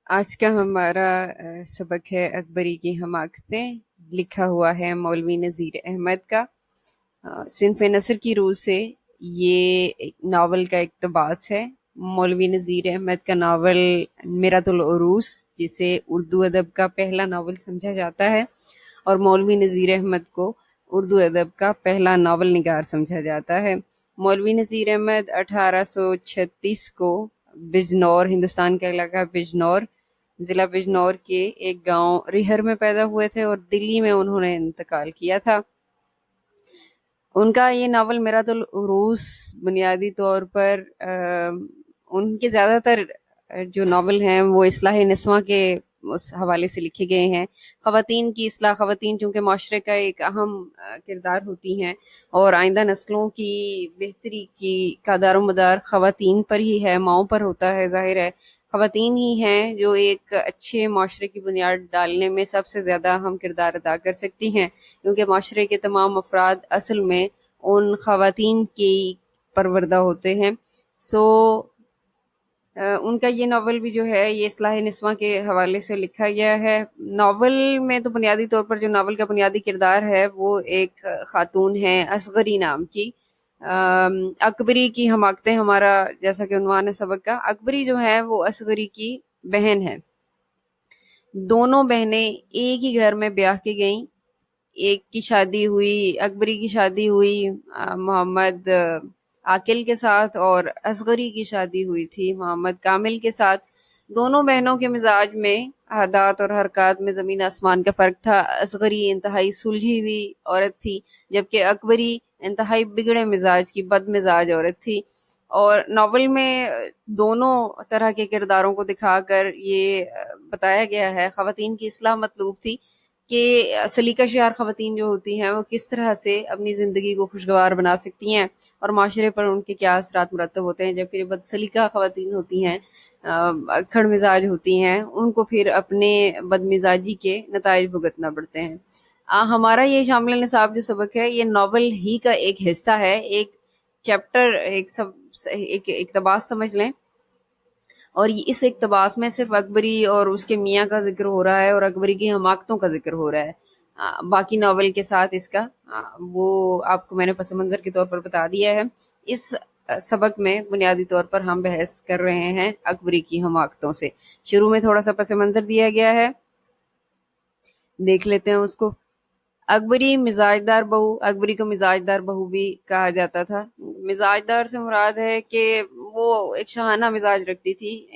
आज का हमारा सबक है अकबरी की हमाकतें। लिखा हुआ है मौलवी नज़ीर अहमद का। सिनफ नसर की रूह से ये एक नावल का इक़्तिबास है। मौलवी नज़ीर अहमद का नावल मिरातुल उरूस, जिसे उर्दू अदब का पहला नावल समझा जाता है, और मौलवी नज़ीर अहमद को उर्दू अदब का पहला नावल निगार समझा जाता है। मौलवी नज़ीर अहमद 1836 को बिजनौर, हिंदुस्तान का इलाका बिजनौर, ज़िला बिजनौर के एक गांव रिहर में पैदा हुए थे और दिल्ली में उन्होंने इंतकाल किया था। उनका ये नावल मिरातुल उरूस बुनियादी तौर पर उनके ज़्यादातर जो नावल हैं वो इस्लाह निस्वां के उस हवाले से लिखे गए हैं। ख़वातीन की इस्लाह, ख़वातीन चूँकि माशरे का एक अहम किरदार होती हैं और आइंदा नस्लों की बेहतरी का दारोमदार ख़वातीन पर ही है, माओं पर होता है। ज़ाहिर है ख़वातीन ही हैं जो एक अच्छे माशरे की बुनियाद डालने में सबसे ज़्यादा अहम किरदार अदा कर सकती हैं, क्योंकि माशरे के तमाम अफराद असल में उन ख़वातीन की परवरदा होते हैं। उनका ये नावल भी जो है ये इस्लाह निस्वां के हवाले से लिखा गया है। नावल में तो बुनियादी तौर पर जो नावल का बुनियादी किरदार है वो एक खातून है असगरी नाम की। अकबरी की हमाकतें हमारा जैसा कि उन्वान है सबक का। अकबरी जो है वो असगरी की बहन है। दोनों बहनें एक ही घर में ब्याह के गईं। एक की शादी हुई, अकबरी की शादी हुई मोहम्मद आकिल के साथ, और असगरी की शादी हुई थी मोहम्मद कामिल के साथ। दोनों बहनों के मिजाज में, आदात और हरकत में ज़मीन आसमान का फ़र्क था। असगरी इंतहाई सुलझी हुई औरत थी, जबकि अकबरी इंतहाई बिगड़े मिजाज की बद मिजाज औरत थी। और नावल में दोनों तरह के किरदारों को दिखाकर ये बताया गया है। ख़वातीन की इस्लाह मतलूब थी कि सलीका शियार ख़वातीन जो होती हैं वो किस तरह से अपनी ज़िंदगी को खुशगवार बना सकती हैं और माशरे पर उनके क्या असरात मुरतब होते हैं, जबकि जो बदसलीका ख़वातीन होती हैं, अक्खड़ मिजाज होती हैं, उनको फिर अपने बदमिजाजी के नताइज भुगतना पड़ते हैं। हमारा ये शामिल निसाब जो सबक है ये नावल ही का एक हिस्सा है, एक चैप्टर, एक इक़्तिबास समझ लें। और इस इक़्तिबास में सिर्फ अकबरी और उसके मियाँ का जिक्र हो रहा है और अकबरी की हमाकतों का जिक्र हो रहा है। बाकी नावल के साथ इसका वो आपको मैंने पस मंज़र के तौर पर बता दिया है। इस सबक में बुनियादी तौर पर हम बहस कर रहे हैं अकबरी की हमाकतों से। शुरू में थोड़ा सा पस मंज़र दिया गया है, देख लेते हैं उसको। अकबरी मिजाजदार बहू। अकबरी को मिजाजदार बहू भी कहा जाता था। मिजाजदार से मुराद है कि वो एक शहाना मिजाज रखती थी,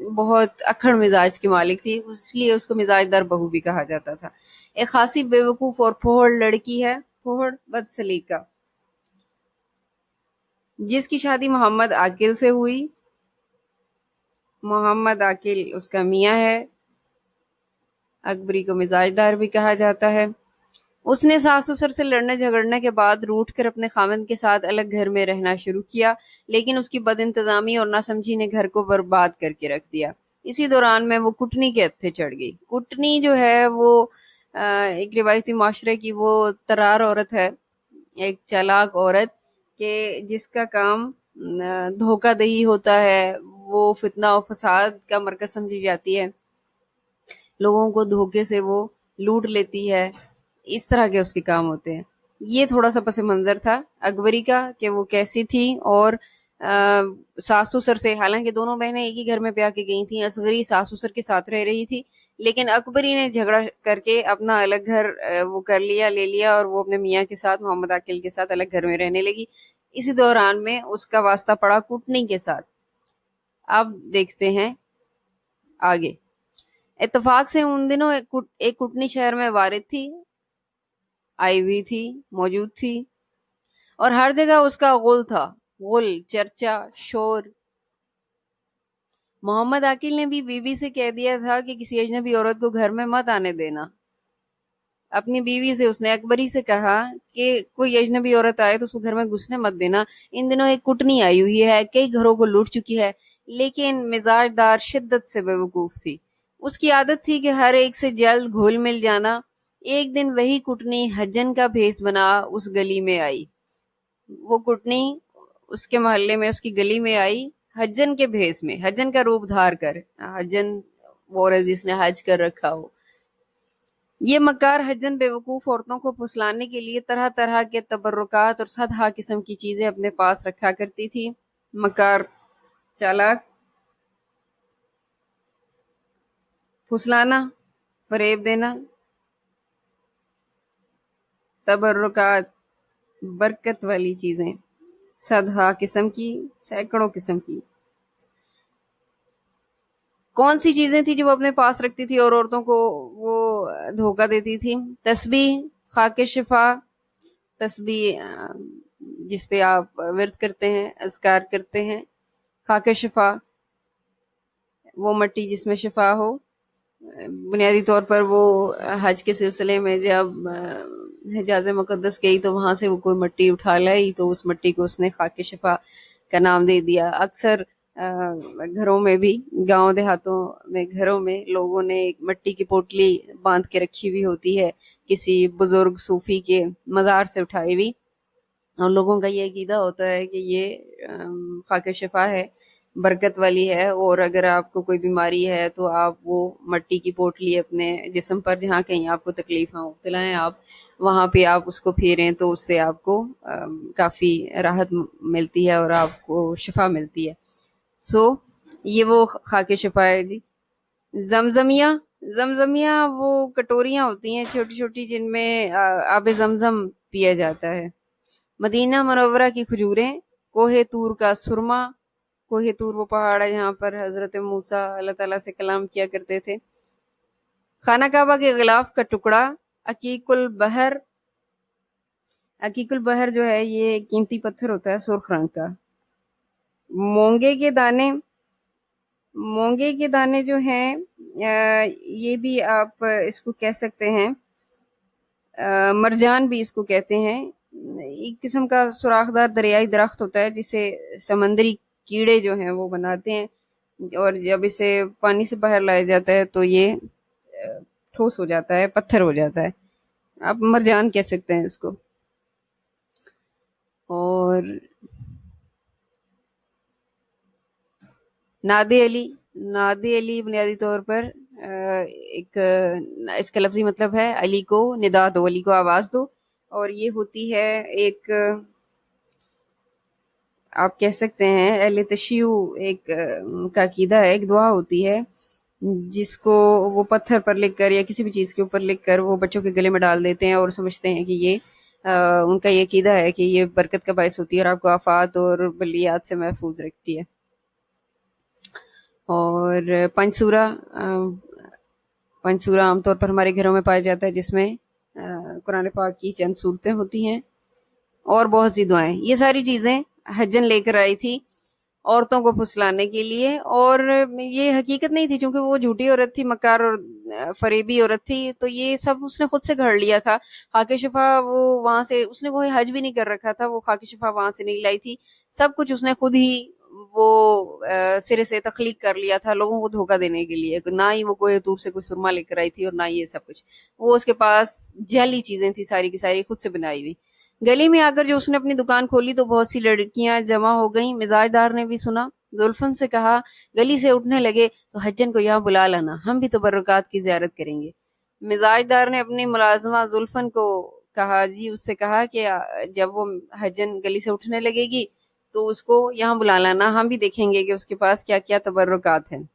बहुत अक्खड़ मिजाज की मालिक थी, इसलिए उसको मिजाजदार बहू भी कहा जाता था। एक खासी बेवकूफ़ और फोहड़ लड़की है, फोहड़ बदसलीका, जिसकी शादी मोहम्मद आकिल से हुई। मोहम्मद आकिल उसका मियाँ है। अकबरी को मिजाजदार भी कहा जाता है। उसने सास ससुर से लड़ने झगड़ने के बाद रूठ कर अपने खामन के साथ अलग घर में रहना शुरू किया, लेकिन उसकी बदइंतजामी और नासमझी ने घर को बर्बाद करके रख दिया। इसी दौरान में वो कुटनी के हत्थे चढ़ गई। कुटनी जो है वो एक रिवायती माशरे की वो तरार औरत है, एक चालाक औरत के जिसका काम धोखा दही होता है। वो फितना और फसाद का मरकज समझी जाती है, लोगों को धोखे से वो लूट लेती है, इस तरह के उसके काम होते हैं। ये थोड़ा सा पस मंज़र था अकबरी का कि वो कैसी थी। और सास ससुर से, हालांकि दोनों बहनें एक ही घर में ब्याह के गई थी, असगरी सास ससुर के साथ रह रही थी, लेकिन अकबरी ने झगड़ा करके अपना अलग घर वो कर लिया, ले लिया, और वो अपने मियाँ के साथ, मोहम्मद आकिल के साथ अलग घर में रहने लगी। इसी दौरान में उसका वास्ता पड़ा कुटनी के साथ। अब देखते हैं आगे। इत्तेफाक से उन दिनों एक कुटनी शहर में वारिद थी, आई हुई थी, मौजूद थी, और हर जगह उसका गुल था, गुल, चर्चा, शोर। मोहम्मद आकिल ने भी बीवी से कह दिया था कि किसी अजनबी औरत को घर में मत आने देना। अपनी बीवी से उसने अकबरी से कहा कि कोई अजनबी औरत आए तो उसको घर में घुसने मत देना। इन दिनों एक कुटनी आई हुई है, कई घरों को लूट चुकी है, लेकिन मिजाजदार शिद्दत से बेवकूफ थी। उसकी आदत थी कि हर एक से जल्द घुल मिल जाना। एक दिन वही कुटनी हज्जन का भेस बना उस गली में आई। वो कुटनी उसके मोहल्ले में, उसकी गली में आई हज्जन के भेस में, हज्जन का रूप धार कर। हज्जन वो औरत जिसने हज कर रखा हो। ये मक्कार हज्जन बेवकूफ औरतों को फुसलाने के लिए तरह तरह के तबर्रुकात और सदहा किस्म की चीजें अपने पास रखा करती थी। मक्कार, चालाक, फुसलाना, फरेब देना, तबर्रुकात, बरकत वाली चीजें, सदहा किस्म की, सैकड़ों किस्म की। कौन सी चीजें थी जो वो अपने पास रखती थी और औरतों को वो धोखा देती थी? तस्बीह, खाके शिफा, तस्बीह जिस पे आप विर्द करते हैं, अज़कार करते हैं। खाके शिफा, वो मट्टी जिसमें शिफा हो। बुनियादी तौर पर वो हज के सिलसिले में जब हिजाज़ मुक़द्दस गई तो वहाँ से वो कोई मट्टी उठा लाई, तो उस मट्टी को उसने खाके शिफा का नाम दे दिया। अक्सर घरों में भी, गांव देहातों में घरों में लोगों ने एक मट्टी की पोटली बांध के रखी हुई होती है, किसी बुजुर्ग सूफी के मज़ार से उठाई हुई, और लोगों का ये अकीदा होता है कि ये खाके शिफा है, बरकत वाली है, और अगर आपको कोई बीमारी है तो आप वो मट्टी की पोटली अपने जिस्म पर, जहाँ कहीं आपको तकलीफ ना मुब्तला हैं आप, वहाँ पे आप उसको फेरें तो उससे आपको काफ़ी राहत मिलती है और आपको शिफा मिलती है। सो ये वो खाके शिफा है जी। जमजमिया, जमजमिया वो कटोरियाँ होती हैं छोटी छोटी जिनमें आब जमजम पिया जाता है। मदीना मुनव्वरा की खजूरें, कोहे तूर का सुरमा, कोहे तूर वो पहाड़ है जहाँ पर हजरत मूसा अल्लाह ताला से कलाम किया करते थे। खाना काबा के गिलाफ का टुकड़ा, अकीकुल बहर, अकीकुल बहर जो है ये कीमती पत्थर होता है सुर्ख रंग का। मोंगे के दाने, मोंगे के दाने जो हैं ये भी आप इसको कह सकते हैं, मरजान भी इसको कहते हैं। एक किस्म का सुराखदार दरियाई दरख्त होता है जिसे समंदरी कीड़े जो हैं वो बनाते हैं, और जब इसे पानी से बाहर लाया जाता है तो ये ठोस हो जाता है, पत्थर हो जाता है। आप मरजान कह सकते हैं इसको। और नादे अली, नादे अली बुनियादी तौर पर एक इसका लफ्जी मतलब है अली को निदा दो, अली को आवाज दो, और ये होती है एक, आप कह सकते हैं अहले तशय्युअ एक का अकीदा है, एक दुआ होती है जिसको वो पत्थर पर लिखकर या किसी भी चीज़ के ऊपर लिखकर वो बच्चों के गले में डाल देते हैं और समझते हैं कि ये उनका ये अकीदा है कि ये बरकत का बायस होती है और आपको आफात और बलियात से महफूज रखती है। और पंचसूरा, पंचसूरा आमतौर पर हमारे घरों में पाया जाता है जिसमें कुरान पाक की चंद सूरतें होती हैं और बहुत सी दुआएं। ये सारी चीज़ें हज्जन लेकर आई थी औरतों को फुसलाने के लिए, और ये हकीकत नहीं थी क्योंकि वो झूठी औरत थी, मक्कार और फरेबी औरत थी, तो ये सब उसने खुद से घड़ लिया था। खाके शिफा वो वहां से, उसने कोई हज भी नहीं कर रखा था, वो खाके शिफा वहां से नहीं लाई थी, सब कुछ उसने खुद ही वो सिरे से तख्लीक कर लिया था लोगों को धोखा देने के लिए। ना ही वो कोई दूर से कोई सुरमा लेकर आई थी और ना ही ये सब कुछ, वो उसके पास जैली चीजें थी सारी की सारी खुद से बनाई हुई। गली में आकर जो उसने अपनी दुकान खोली तो बहुत सी लड़कियां जमा हो गईं। मिजाजदार ने भी सुना, जुल्फन से कहा, गली से उठने लगे तो हज्जन को यहाँ बुला लाना, हम भी तो बरक़ात की ज़ियारत करेंगे। मिजाजदार ने अपनी मुलाजमा जुल्फन को कहा, जी उससे कहा कि जब वो हज्जन गली से उठने लगेगी तो उसको यहाँ बुला लाना, हम भी देखेंगे कि उसके पास क्या क्या तबर्रुकात हैं।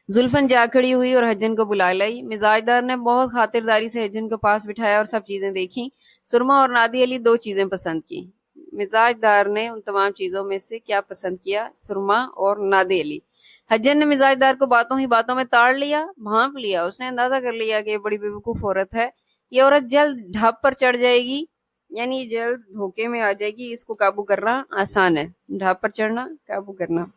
जुल्फन जा खड़ी हुई और हज्जन को बुला लाई। मिजाजदार ने बहुत खातिरदारी से हज्जन को पास बिठाया और सब चीजें देखी। सुरमा और नादी अली दो चीजें पसंद की। मिजाजदार ने उन तमाम चीजों में से क्या पसंद किया? सुरमा और नादी अली। हज्जन ने मिजाजदार को बातों ही बातों में ताड़ लिया, भांप लिया। उसने अंदाजा कर लिया कि ये बड़ी बेवकूफ औरत है, ये औरत जल्द ढाब पर चढ़ जाएगी, यानी जल्द धोखे में आ जाएगी, इसको काबू करना आसान है। ढाब पर चढ़ना, काबू करना।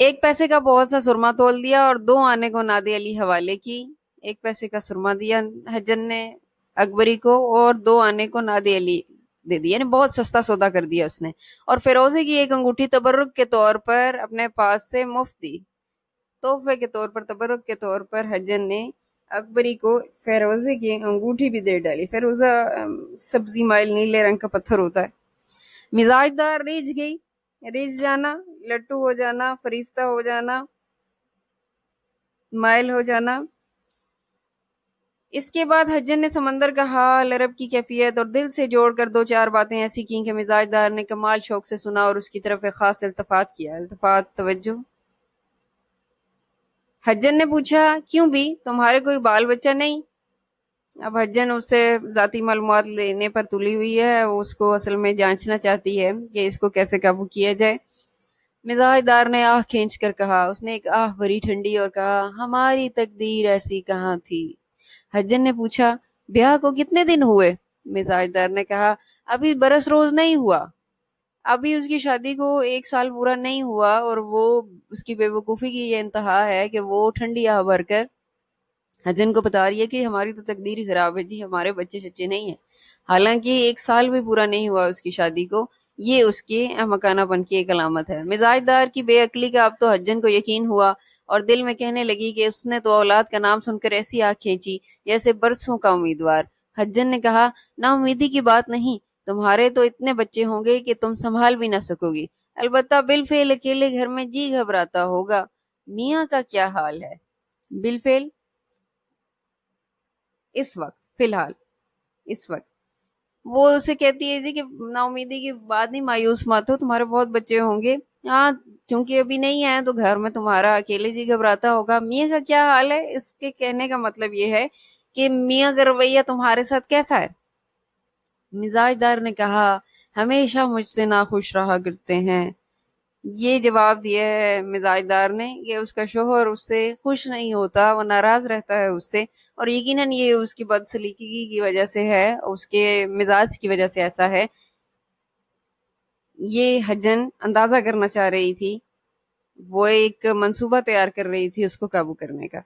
एक पैसे का बहुत सा सुरमा तोल दिया और 2 आने को नादे अली हवाले की। 1 पैसे का सुरमा दिया हज्जन ने अकबरी को और 2 आने को नादे अली दे दिया, यानी बहुत सस्ता सौदा कर दिया उसने। और फिरोजे की एक अंगूठी तबर्रुक के तौर पर अपने पास से मुफ्त दी। तोहफे के तौर पर, तबर्रुक के तौर पर हज्जन ने अकबरी को फिरोजे की अंगूठी भी दे डाली। फिरोजा सब्जी माइल नीले रंग का पत्थर होता है। मिजाजदार रीझ गई رس جانا، لٹو ہو جانا، فریفتہ ہو جانا، مائل ہو جانا۔ اس کے بعد حجن نے سمندر کا حال، عرب کی کیفیت اور دل سے جوڑ کر دو چار باتیں ایسی کیں کہ مزاج دار نے کمال شوق سے سنا اور اس کی طرف ایک خاص التفات کیا۔ التفات، توجہ۔ حجن نے پوچھا، کیوں بھی، تمہارے کوئی بال بچہ نہیں؟ اب حجن اس سے ذاتی معلومات لینے پر تلی ہوئی ہے، وہ اس کو اصل میں جانچنا چاہتی ہے کہ اس کو کیسے قابو کیا جائے۔ مزاج دار نے آہ کھینچ کر کہا، اس نے ایک آہ بھری ٹھنڈی اور کہا، ہماری تقدیر ایسی کہاں تھی۔ حجن نے پوچھا، بیاہ کو کتنے دن ہوئے؟ مزاج دار نے کہا، ابھی برس روز نہیں ہوا، ابھی اس کی شادی کو 1 سال پورا نہیں ہوا، اور وہ اس کی بے وقوفی کی یہ انتہا ہے کہ وہ ٹھنڈی آہ بھر کر حجن کو بتا رہی ہے کہ ہماری تو تقدیر ہی خراب ہے جی، ہمارے بچے شچے نہیں ہیں، حالانکہ 1 سال بھی پورا نہیں ہوا اس کی شادی کو۔ یہ اس کے احمقانہ پن کی ایک علامت ہے۔ مزاج دار کی بے عقلی کا اب تو حجن کو یقین ہوا اور دل میں کہنے لگی کہ اس نے تو اولاد کا نام سن کر ایسی آنکھ کھینچی جیسے برسوں کا امیدوار۔ حجن نے کہا، نا امیدی کی بات نہیں، تمہارے تو اتنے بچے ہوں گے کہ تم سنبھال بھی نہ سکو گی، البتہ بالفعل اکیلے گھر میں جی گھبراتا ہوگا۔ میاں کا کیا حال ہے؟ بالفعل، اس وقت، فی الحال، اس وقت وہ اسے کہتی ہے جی کہ نا امیدی کی بات نہیں، مایوس مت ہو، تمہارے بہت بچے ہوں گے، ہاں چونکہ ابھی نہیں آئے تو گھر میں تمہارا اکیلے جی گھبراتا ہوگا۔ میاں کا کیا حال ہے، اس کے کہنے کا مطلب یہ ہے کہ میاں کا رویہ تمہارے ساتھ کیسا ہے؟ مزاج دار نے کہا، ہمیشہ مجھ سے ناخوش رہا کرتے ہیں۔ یہ جواب دیا ہے مزاج دار نے کہ اس کا شوہر اس سے خوش نہیں ہوتا، وہ ناراض رہتا ہے اس سے، اور یقیناً یہ اس کی بد سلیقگی کی وجہ سے ہے، اس کے مزاج کی وجہ سے ایسا ہے۔ یہ حجن اندازہ کرنا چاہ رہی تھی، وہ ایک منصوبہ تیار کر رہی تھی اس کو قابو کرنے کا۔